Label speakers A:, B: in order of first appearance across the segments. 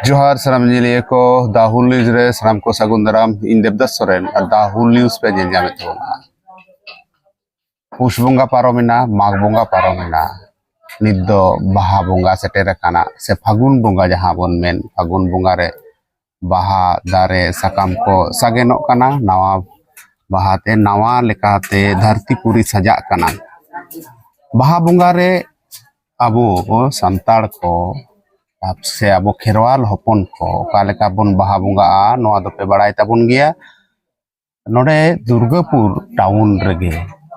A: जोहार सानाम जिलिया को दाहुल न्यूज रे सानाम को सागुन दाराम इन देवदास सोरेन और दाहुल न्यूज पे जेल जामे तबोना पुष बोंगा पारोमिना माघ बोंगा पारोमिना नित दो बाहा बोंगा सेटेर काना से फागुन बोंगा जहां बोन मेन फागुन बोंगा रे बाहा दारे साकाम को सागेनो काना नवा बाहाते नवा लेकाते धरती पूरी सजा काना बाहा बोंगा रे अबो संताड़ को से अब खेरवाल हपन को कालेका बन बाहा बुंगा नोआ दो पे बड़ाई ताबुन गया नोडे दुर्गापुर टाउन रेगे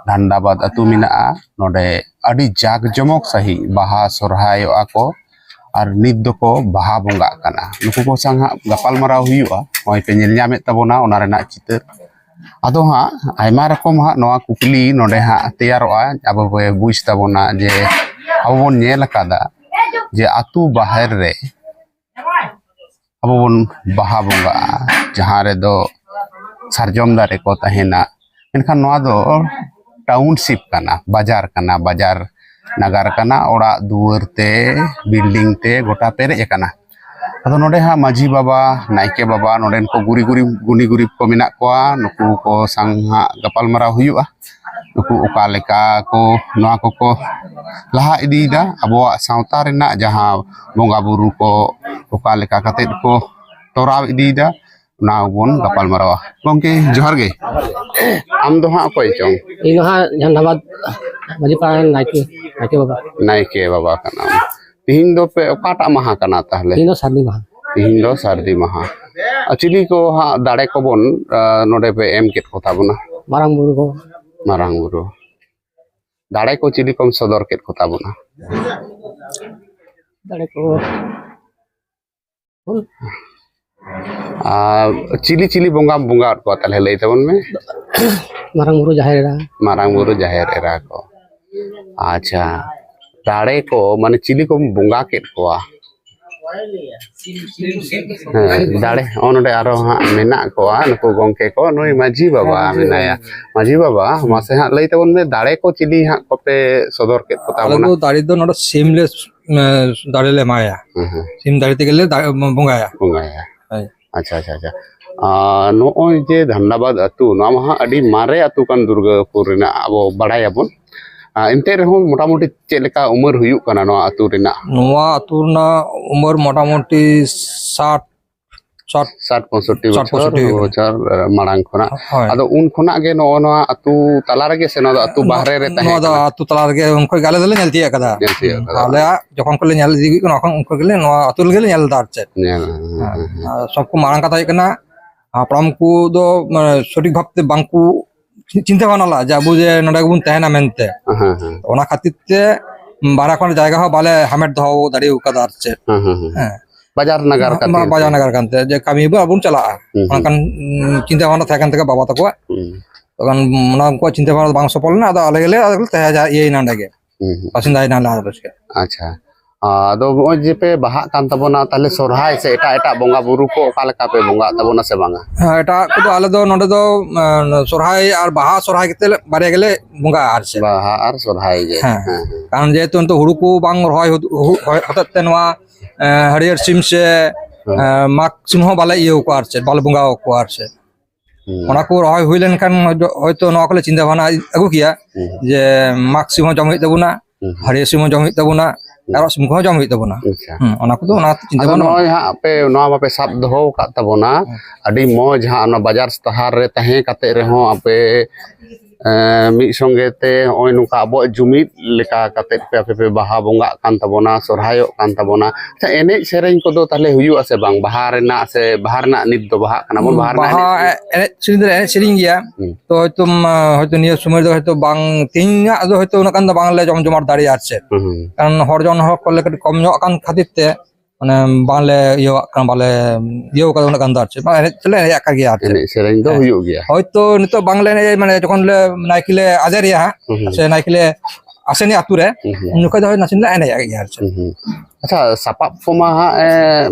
A: धंडाबाद अतु मिना नोडे अडी जाग जमक सही बाहा सोरहाय आको और नित दो को बाहा बुंगा काना नुकु को संग गपाल मराव हुयुआ होय पे नेल ᱧᱟᱢᱮ ताबोना ओना रेना चितर आदो हा आयमा रकम हा नोआ कुकली नोडे हा तैयारोआ अब बुझ ताबोना जे अब बोन नेल कादा जे आतु बाहर रे अब बन बाहा बुंगा जहां रे दो सरजम दारे को तहेना इनखान नोआ दो टाउनशिप काना बाजार नगर काना ओड़ा दुआर ते बिल्डिंग ते गोटा पेरे काना अदो नोडे हा माझी बाबा नायके बाबा नोडेन को गुनी गुरी को मिना कोआ नुकु को संघा गपाल मरा हुयुआ नुकु ओका लेका को नोआ को लहा इदीदा अबोआ सावता रेना जहां बोंगा बुरु को ओका लेका कते को तोराव इदीदा ना बोन गपाल मरावा गोंके जोहार गे आम दो हा कोई चों
B: इन हा धन्यवाद मजी पान नाइके बाबा कना तिहिन दो पे ओकाटा महा कना ताहले तिहिन दो सर्दी महा अचिली को हा दाड़े को बोन नोडे पे एम केट कोता बना मारांग बुरु दाड़े को चिली कम सदर केट कोता बना दाड़े को
A: चिली बोंगा बोंगा को ताले लई तबन में
B: मारांग बुरु जाहेर एरा को अच्छा दाड़े को माने चिली को बोंगा केट कोआ दाड़े ओनडे आरो हा मेना कोआ नको गोंके को नोई माझी बाबा मेनाया माझी बाबा मासे हा लई तबन में दाड़े को चिली हा कोपे सदर केट कोता बना
C: दाड़ी दो नोड सिमलेस दाड़े ले माया सिम दाड़ी ते गेले बोंगाया
A: अच्छा नोय जे धन्यवाद अतु नोआ मा अडी मारे अतु कान दुर्गापुर रेना अबो बड़ाय आबोन इनते रहो मोटामोटी चेलेका उमर हुयु काना नोआ अतु रेना
C: उमर मोटामोटी 60
A: बछर मारांग खोना आदो उन खोना गे नोआ अतु तला रे गे से नोआ अतु बाहरे रे तहे
C: नोआ अतु तला रे गे उनको गाले दले नेलती कदा आले जखन को ले नेल दिगि कोन अखन उनको गेले नोआ अतु गेले नेल दार चे सबको मारांग कथा कना आपराम को दो सटीक भाबते बांकु चिंता भावना जाबू जे नडे गुन तहना मेनते ओना खातिर ते बारा कोन जायगा हो बाले हमेट दो दाड़ी कदा चे
A: बाजार नगर
C: कानते जे कमी बुन चला अनकन चिंता भावना था कान तक बाबा तको तकन मना को चिंता भावना बांग सफल ना आदा अलग ले तह जा ये नांडे गे पसंद ना ला रसके
A: अच्छा आदो जे पे बाहा कान तबोना ताले सोरहाय से एटा बोंगा बुरु को कालका पे बोंगा तबोना से बांगा
C: एटा को आले दो नडे दो सोरहाय और बाहा सोरहाय केते बारे गेले बोंगा आर से
A: बाहा और सोरहाय गे
C: कारण जे तो हुड़ु को बांग रहाय हतते नवा हरियर सिम से माक सिम हो बाले इयो को आर से बाल बोंगा को आर से ओना को रहाय हुइलेन खान होयतो नवा को चिंता भावना अगु किया जे माक सिम हो जम होय तबुना हरियर सिम हो जम होय तबुना आरो सिम को जम होय तबुना ओना को ओना चिंता भावना
A: नय हा पे नवा पे साब दहो का तबुना अडी मौज हा ना बाजार तहार रे तहे काते रे हो आपे मी संगे ते ओय नुका अब जुमिद लेका काते पे बाहा बोंगा कान तबोना सोरहायो कान तबोना अच्छा एने सेरेन को दो ताले हुयु आसे बांग बाहर ना से बाहर ना नित दो बाहा काना बोन बाहर ना
C: एने सेरिंग गया तो तुम हयतो निया समय दो हयतो बांग तिंगा दो हयतो ना कान बांग ले जमजमार दाड़ी आछे कारण हरजन हो कोले कम नो कान खातिर ते माने बांगले यो कान बाले यो का उना कान दार छे माने चले या का गया
A: एने सेरेन दो हुयु गया
C: हयतो नितो बांगले माने जखन ले नाइकिले आजारिया से नाइकिले आसेनी आतुरे नुका दो नासिन एने या गया छे
A: अच्छा सपाप को मा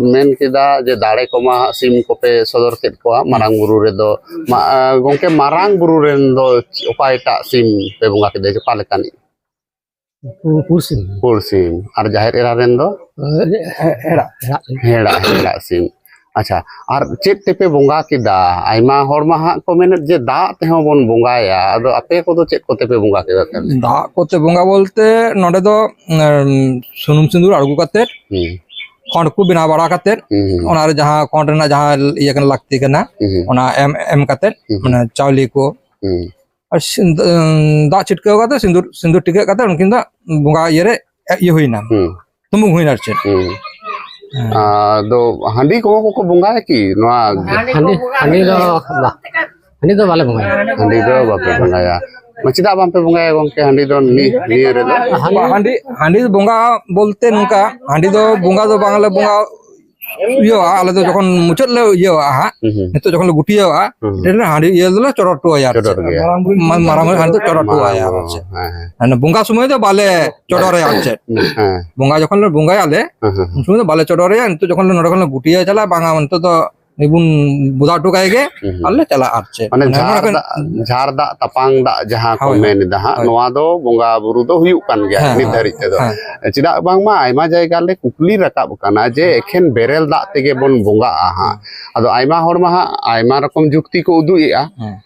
A: मेन केदा जे दाड़े को मा सिम को पे सदर केट को मारांग बुरु रे दो गोंके मारांग बुरु रेन दो ओका एटा सिम पे बोंगा के दे जो कालेकानी
B: ᱯᱩᱲ ᱥᱤᱢ ᱟᱨ ᱡᱟᱦᱮᱨ ᱮᱨᱟ ᱨᱮᱱ ᱫᱚ ᱦᱮᱲᱟ ᱥᱤᱢ ᱟᱪᱪᱷᱟ ᱟᱨ ᱪᱮᱫ ᱛᱮᱯᱮ ᱵᱚᱸᱜᱟ ᱠᱮᱫᱟ ᱟᱭᱢᱟ ᱦᱚᱲ ᱢᱟ ᱦᱟᱸᱜ ᱠᱚ ᱢᱮᱱᱮᱫ ᱡᱮ ᱫᱟᱜ ᱛᱮᱦᱚᱸ ᱵᱚᱱ ᱵᱚᱸᱜᱟᱭᱟ ᱟᱫᱚ ᱟᱯᱮ ᱠᱚᱫᱚ ᱪᱮᱫ ᱠᱚᱛᱮ ᱯᱮ ᱵᱚᱸᱜᱟ ᱠᱮᱫᱟ ᱛᱟᱦᱞᱮ
C: ᱫᱟᱜ ᱠᱚᱛᱮ ᱵᱚᱸᱜᱟ ᱵᱚᱞᱛᱮ ᱱᱚᱰᱮ ᱫᱚ ᱥᱩᱱᱩᱢ ᱥᱤᱸᱫᱩᱨ ᱟᱬᱜᱚ ᱠᱟᱛᱮᱫ ᱠᱷᱚᱸᱰ ᱠᱚ ᱵᱮᱱᱟᱣ ᱵᱟᱲᱟ ᱠᱟᱛᱮᱫ ᱚᱱᱟᱨᱮ ᱡᱟᱦᱟᱸ ᱠᱷᱚᱸᱰ ᱨᱮᱱᱟᱜ ᱡᱟᱦᱟᱸ ᱤᱭᱟᱹ ᱠᱟᱱᱟ ᱞᱟᱹᱠᱛᱤ ᱠᱟᱱᱟ ᱚᱱᱟ ᱮᱢ ᱠᱟᱛᱮᱫ ᱢᱟᱱᱮ ᱪᱟᱣᱞᱮ ᱠᱚ আর দা ছিটকাও কাতে সিন্দুর সিন্দুর টিকে কাতে উনকিন দা বঙ্গা ইয়েরে ইয়ে হইনা তুমুং হইনা আর চেত
B: ᱟᱫᱚ ᱦᱟᱺᱰᱤ ᱠᱚᱦᱚᱸ ᱠᱚ ᱵᱚᱸᱜᱟᱭᱟ ᱠᱤ ᱱᱚᱣᱟ
D: ᱦᱟᱺᱰᱤ ᱫᱚ ᱵᱟᱞᱮ ᱵᱚᱸᱜᱟᱭᱟ
B: ᱦᱟᱺᱰᱤ ᱫᱚ ᱵᱟᱯᱮ ᱵᱚᱸᱜᱟᱭᱟ ᱪᱮᱫᱟᱜ ᱵᱟᱝᱯᱮ ᱵᱚᱸᱜᱟᱭᱟ ᱜᱚᱝᱠᱮ ᱦᱟᱺᱰᱤ ᱫᱚ ᱱᱤᱭᱟᱹ ᱨᱮᱫᱚ
C: হাঁডি হাঁডি বঙ্গা বলতে নুকা হাঁডি দো বঙ্গা দো বাংলা বঙ্গা ইয়ে আলে তো যখন মুচাত লে ইয়ে হ্যাঁ নিতো যখন গুটিয়ে হাঁডি ইয়ে দিলে চড়ট টুয়া মারামারি হাঁডি তো চড়ট টুয়া বঙ্গা সময় তো বালে চড়রে আছে বঙ্গা যখন বঙ্গায় আলে সময় তো বালে চড়রে নিতো যখন নড়ে গুটিয়ে চালা বাংলা মতো তো নিবুন বুদা টুকায় গে আলে চালা আছে
B: মানে ঝাড় দাᱜ তাপাং দাᱜ ᱡᱟᱦᱟᱸ ᱠᱚ ᱢᱮᱱ ᱮᱫᱟ ᱦᱟᱸᱜ ᱱᱚᱣᱟ ᱫᱚ ᱵᱚᱸᱜᱟ ᱵᱩᱨᱩ ᱫᱚ ᱦᱩᱭᱩᱜ ᱠᱟᱱ ᱜᱮᱭᱟ ᱱᱤᱛ ᱫᱷᱟᱹᱨᱤᱡ ᱛᱮᱫᱚ ᱪᱮᱫᱟᱜ ᱵᱟᱝᱢᱟ ᱟᱭᱢᱟ ᱡᱟᱭᱜᱟ ᱨᱮ ᱠᱩᱠᱞᱤ ᱨᱟᱠᱟᱵ ᱠᱟᱱᱟ ᱡᱮ ᱮᱠᱷᱮᱱ ᱵᱮᱨᱮᱞ ᱫᱟᱜ ᱛᱮᱜᱮ ᱵᱚᱱ ᱵᱚᱸᱜᱟᱜᱼᱟ ᱦᱟᱸᱜ ᱟᱫᱚ ᱟᱭᱢᱟ ᱦᱚᱲ ᱢᱟ ᱦᱟᱸᱜ ᱟᱭᱢᱟ ᱨᱚᱠᱚᱢ ᱡᱩᱠᱛᱤ ᱠᱚ ᱩᱫᱩᱜ ᱮᱜᱼᱟ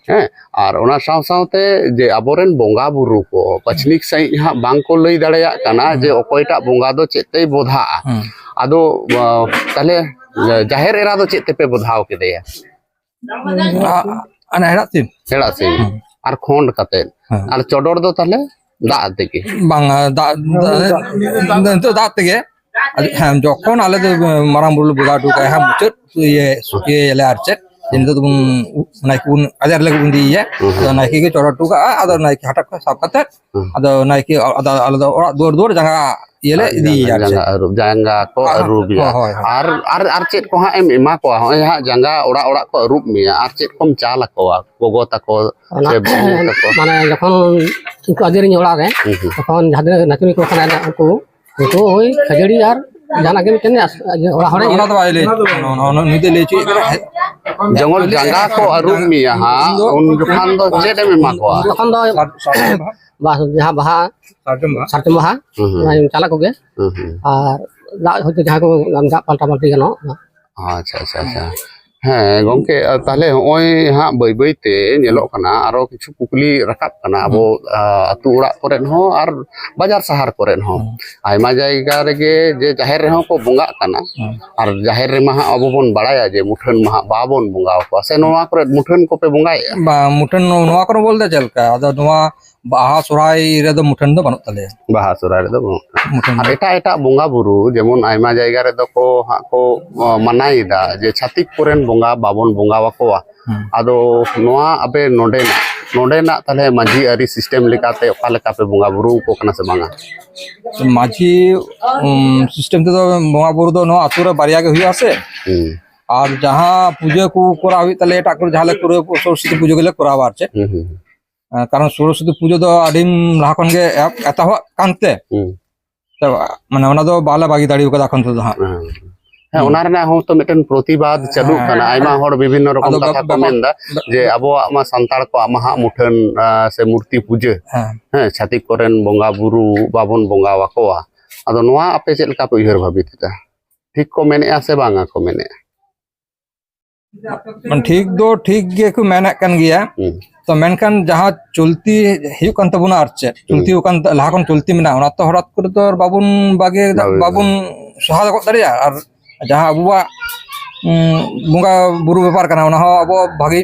B: ᱦᱮᱸ ᱟᱨ ᱚᱱᱟ ᱥᱟᱶ ᱥᱟᱶᱛᱮ ᱡᱮ ᱟᱵᱚᱨᱮᱱ ᱵᱚᱸᱜᱟ ᱵᱩᱨᱩ ko ᱯᱟᱪᱷᱱᱤᱠ ᱥᱟᱺᱦᱤᱡ ᱦᱟᱸᱜ ᱵᱟᱝᱠᱚ ᱞᱟᱹᱭ ᱫᱟᱲᱮᱭᱟᱜ ᱠᱟᱱᱟ ᱡᱮ ᱚᱠᱚᱭᱴᱟᱜ ᱵᱚᱸᱜᱟ ᱫᱚ ᱪᱮᱫ ᱛᱮᱭ ᱵᱚᱫᱷᱟᱜᱼᱟ ᱟᱫᱚ ᱛᱟᱦᱞᱮ ᱡᱟᱦᱮᱨ ᱮᱨᱟ ᱫᱚ ᱪᱮᱫ ᱛᱮᱯᱮ ᱵᱚᱫᱷᱟᱣ ᱠᱮᱫᱮᱭᱟ
C: ana herat sim
B: ᱦᱮᱲᱟ ᱥᱤᱢ ᱟᱨ ᱠᱷᱚᱸᱰ ᱠᱟᱛᱮᱫ ᱟᱨ ᱪᱚᱰᱚᱨ ᱫᱚ ᱛᱟᱦᱞᱮ ᱫᱟᱜ ᱛᱮᱜᱮ
C: bang da tege হ্যাঁ যখন আলে মারাম বুলু বুদা টুকায় হ্যাঁ মুচত ইয়ে ইয়ে এলে আরচে কিন্তু তুম নাইকি বুন আজার লাগে বুন দিয়ে নাইকি কে চড়া টুকা আদা নাইকি হাটাক সাপ কাতে আদা নাইকি আদা আলাদা দৌড় দৌড় জায়গা ইয়েলে দি আরচে
B: জাঙ্গা ko arubia ar chet ko ha em ema ko hoy ha janga ora ora ko arup mia ar chet kom chala ko gogo tako se bogo tako
D: মানে যখন উনকু আজেরিñ ওড়া গে তখন যাদের নাচুনি কো খানা উনকু তো ওই খাজড়ি আর জানা কে মিটেন ওড়া হড়ে
C: ওনা তো বাইলে নিতে লেচি
B: jongol janga ko arup mia ha un jokhan do chet em ema ko
D: তখন তো বাস যাহা বাহা সারজম বাহা চালা কোগে আর দাগ হয়তো যাহা কো দাগ পাল্টা পাল্টি গানো
B: ᱟᱪᱪᱷᱟ ᱟᱪᱪᱷᱟ ᱟᱪᱪᱷᱟ ᱦᱮᱸ ᱜᱚᱝᱠᱮ ᱛᱟᱦᱞᱮ ᱦᱚᱸᱜᱼᱚᱭ ᱦᱟᱸᱜ ᱵᱟᱹᱭ ᱵᱟᱹᱭᱛᱮ ᱧᱮᱞᱚᱜ ᱠᱟᱱᱟ ᱟᱨᱚ ᱠᱤᱪᱷᱩ ᱠᱩᱠᱞᱤ ᱨᱟᱠᱟᱵ ᱠᱟᱱᱟ ᱟᱵᱚ ᱟᱹᱛᱩ ᱚᱲᱟᱜ ᱠᱚᱨᱮᱱ ᱦᱚᱸ ᱟᱨ ᱵᱟᱡᱟᱨ ᱥᱟᱦᱟᱨ ᱠᱚᱨᱮᱱ ᱦᱚᱸ ᱟᱭᱢᱟ ᱡᱟᱭᱜᱟ ᱨᱮᱜᱮ ᱡᱮ ᱡᱟᱦᱮᱨ ᱨᱮᱦᱚᱸ ᱠᱚ ᱵᱚᱸᱜᱟᱜ ᱠᱟᱱᱟ ᱟᱨ ᱡᱟᱦᱮᱨ ᱨᱮᱢᱟ ᱦᱟᱸᱜ ᱟᱵᱚ ᱵᱚᱱ ᱵᱟᱲᱟᱭᱟ ᱡᱮ ᱢᱩᱴᱷᱟᱹᱱ ᱢᱟ ᱦᱟᱸᱜ ᱵᱟᱵᱚᱱ ᱵᱚᱸᱜᱟ ᱟᱠᱚᱣᱟ ᱥᱮ ᱱᱚᱣᱟ ᱠᱚᱨᱮ ᱢᱩᱴᱷᱟᱹᱱ ᱠᱚᱯᱮ ᱵᱚᱸᱜᱟᱭᱮᱜᱼᱟ
C: বা মুঠন নোয়া করে বলতে চলকা আদা নোয়া বাহা সরাই রে তো মুঠন দো বানুত তালে
B: ᱵᱟᱦᱟ ᱥᱚᱦᱨᱟᱭ ᱨᱮᱫᱚ
C: মুঠন
B: ᱟᱨ ᱮᱴᱟᱜ ᱮᱴᱟᱜ ᱵᱚᱸᱜᱟ ᱵᱩᱨᱩ ᱡᱮᱢᱚᱱ ᱟᱭᱢᱟ ᱡᱟᱭᱜᱟ ᱨᱮᱫᱚ ᱠᱚ ᱦᱟᱸᱜ ᱠᱚ ᱢᱟᱱᱟᱭᱮᱫᱟ ᱡᱮ ᱪᱷᱟᱹᱛᱤᱠ ᱠᱚᱨᱮᱱ ᱵᱚᱸᱜᱟ ᱵᱟᱵᱚᱱ ᱵᱚᱸᱜᱟ ᱟᱠᱚᱣᱟ ᱟᱫᱚ ᱱᱚᱣᱟ ᱟᱯᱮ ᱱᱚᱰᱮᱱᱟᱜ ᱛᱟᱦᱞᱮ ᱢᱟᱹᱡᱷᱤ ᱟᱹᱨᱤ ᱥᱤᱥᱴᱮᱢ ᱞᱮᱠᱟᱛᱮ ᱚᱠᱟ ᱞᱮᱠᱟ ᱯᱮ ᱵᱚᱸᱜᱟ ᱵᱩᱨᱩ ᱠᱚ ᱠᱟᱱᱟ ᱥᱮ ᱵᱟᱝᱟ
C: মাঝি সিস্টেম তে তো বঙ্গা বুরু দো নোয়া আতুরে বারিয়া গে হই আছে আর যাহা পূজা কো করা হই তালে এটা করে যাহলে করে সরস্বতী পুজো গেলে করা আছে কারণ সরস্বতী পুজো তো আদিম লাহা খন গে এতা কানতে মানে ওনা তো বালা বাগি দাড়ি কা এখন তো হ্যাঁ
B: হ্যাঁ ওনার না হো তো মিটেন প্রতিবাদ চালু কানা আইমা হড় বিভিন্ন রকম কথা কো মেনদা যে আবোয়াগ মা সান্তাড় কো আমা মুঠেন সে মূর্তি পূজা হ্যাঁ ছাতিক করেন বঙ্গা বুরু বাবন বঙ্গা ওয়াকোয়া আদো নোয়া আপে চেল কা উইহার ভাবিতা ঠিক কো মেনে আছে বাঙা কো মেনে
C: মানে ঠিক গে কো মেনে কান গিয়া তো মেনখান যাহা চলতি হিউ কান তবুনা আরচে চলতি ওখান লাহা কোন চলতি মেনা ওনা তো হঠাৎ করে তো বাবুন বাগে বাবুন সহায় কো দাঁড়িয়া আর যাহা আবুয়া বঙ্গা বুরু ব্যাপার কানা ওনা আবো ভাগি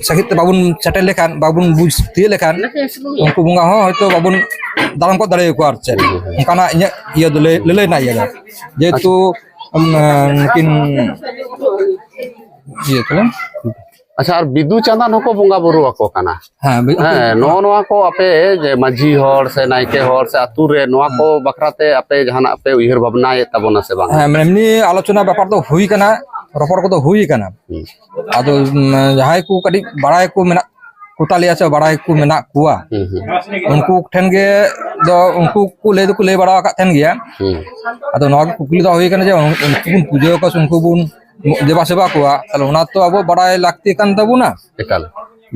C: সাহিত্য বাবুন সেটেল লেখান বাবুন বুঝ দিয়ে লেখান উনকু বঙ্গা হয়তো বাবুন দালাম কো দাঁড়িয়ে কো আরচে কানা ইয়া ইয়া দলে লেলে না ইয়া যেহেতু কিন ইয়ে তো
B: আচ্ছা আর বিদু চাঁদান হকো বঙ্গা বুরু আকো কানা
C: হ্যাঁ
B: নোয়া কো আপে যে মাঝি হর সে নাইকে হর সে আতু রে নোয়া কো বাখরাতে আপে জাহানা আপে উইহার ভাবনা তাবনা সে বাং
C: হ্যাঁ এমনি আলোচনা ব্যাপার তো হুই কানা রপর কো তো হুই কানা আদো যাহাই কো কাটি বাড়াই কো মেনা কোতালি আছে বাড়াই কো মেনা কুয়া উনকু ঠেন গে দো উনকু কো লে বাড়া কা ঠেন গিয়া আদো নোয়া কুকুলি তো হুই কানা যে উনকু বুন পুজো কো উনকু বুন দেবা সেবা কোয়া তাহলে ওনা তো আবো বাড়াই লাগতি কান তাবু না
B: একাল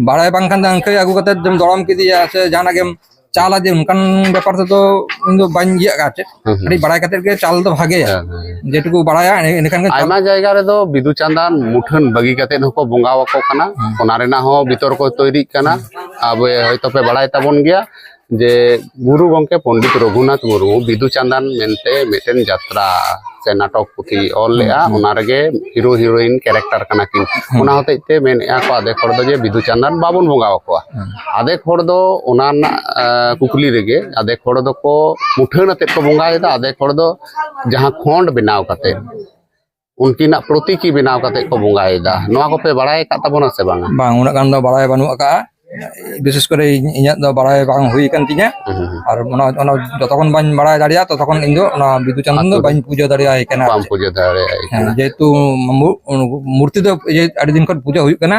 C: বাড়াই বাংখান আঙ্কে আগু কাতে জম দরম কি দিয়া আছে জানা গেম चाल जे उनकान व्यापार तो इन दो बाइन गिया का चे अड़ी बड़ाई कते के चाल तो भागे जेटुकु बड़ाया इनखान के
B: आयमा जायगा रे दो बिदु चांदान मुठन बगी कते हको बोंगा वको कना ओना रेना हो बितर को तैरी कना अब हयतो पे बड़ाई ताबन गया जे गुरु गंके पंडित रघुनाथ मुर्मू बिदु चांदान मेनते मेटेन यात्रा से नाटक पुथी ऑल लेआ ओना रेगे हीरो हीरोइन कैरेक्टर कना किन ओना होते ते मेन या को आदे खड़ दो जे बिदु चांदान बाबन बोंगा वको आदे खड़ दो ओना कुकली रेगे आदे खड़ दो को मुठन अते को बोंगा एदा आदे खड़ दो जहां खोंड बनाव कते उनकिना प्रतीकी बनाव कते को बोंगा एदा नोआ को पे बड़ाई का तबना से बांगा
C: बांग उना गान दो बड़ाई बानु का विशेष करे इᱧᱟᱜ ᱫᱚ ᱵᱟᱲᱟᱭ ᱵᱟᱝ ᱦᱩᱭ ᱠᱟᱱ ᱛᱤᱧᱟ ᱟᱨ ᱚᱱᱟ ᱡᱚᱛᱚᱠᱷᱚᱱ ᱵᱟᱹᱧ ᱵᱟᱲᱟᱭ ᱫᱟᱲᱮᱭᱟᱜ ᱛᱚᱛᱚᱠᱷᱚᱱ ᱤᱧ ᱫᱚ ᱚᱱᱟ ᱵᱤᱫᱩ ᱪᱟᱸᱫᱟᱱ ᱫᱚ ᱵᱟᱹᱧ ᱯᱩᱡᱟᱹ ᱫᱟᱲᱮᱭᱟᱭ ᱠᱟᱱᱟ
B: बाम पूजा दारे
C: जेहेतु मूर्ति दो आड़ी दिन खन पूजा हुई कना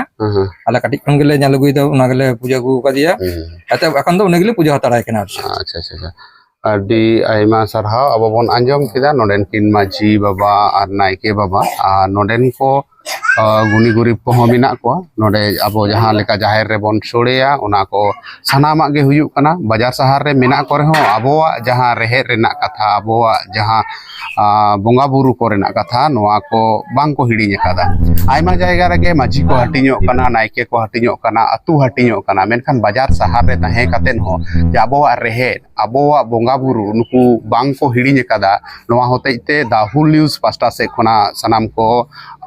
C: आले कटिक खन गेले ᱧᱮᱞ ᱟᱹᱜᱩᱭᱫᱟ ᱚᱱᱟ ᱜᱮᱞᱮ ᱯᱩᱡᱟᱹ ᱟᱹᱜᱩ ᱠᱟᱫᱮᱭᱟ ᱟᱛᱮ ᱮᱠᱷᱚᱱ ᱫᱚ ᱩᱱᱤ ᱜᱮᱞᱮ ᱯᱩᱡᱟᱹ ᱦᱟᱛᱟᱲᱟᱭ ᱠᱟᱱᱟ
B: अच्छा अच्छा अडी आयमा सरहाव अब बन आंजम किदा नोडेन किन माजी बाबा और नायके बाबा और नोडेन को गुनी गुरीब को मिना को नोडे अब जहां लेका जाहिर रे बन सोड़ेया ओना को सनामा गे हुयुक कना बाजार शहर रे मिना को रहो अबोवा जहां रेहे रेना कथा अबोवा जहां बोंगा बुरु को रेना कथा नोआ को बांग को हिड़ी कदा आयमा जायगा रे माजी को हटिño कना नायके को हटिño कना अतु हटिño कना मेनखान बाजार शहर रे तहे कतेन हो जे अबोवा रेहे अबोवा बोंगा बुरु नुकु बांग को हिड़ी कदा नोआ होतेते दाहुल न्यूज पास्टा से खना सनाम को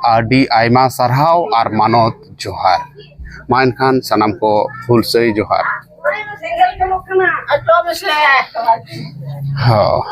B: आडी आयमा सरहाव और मानत जोहार मानखान सनाम को हुलसई जोहार हाँ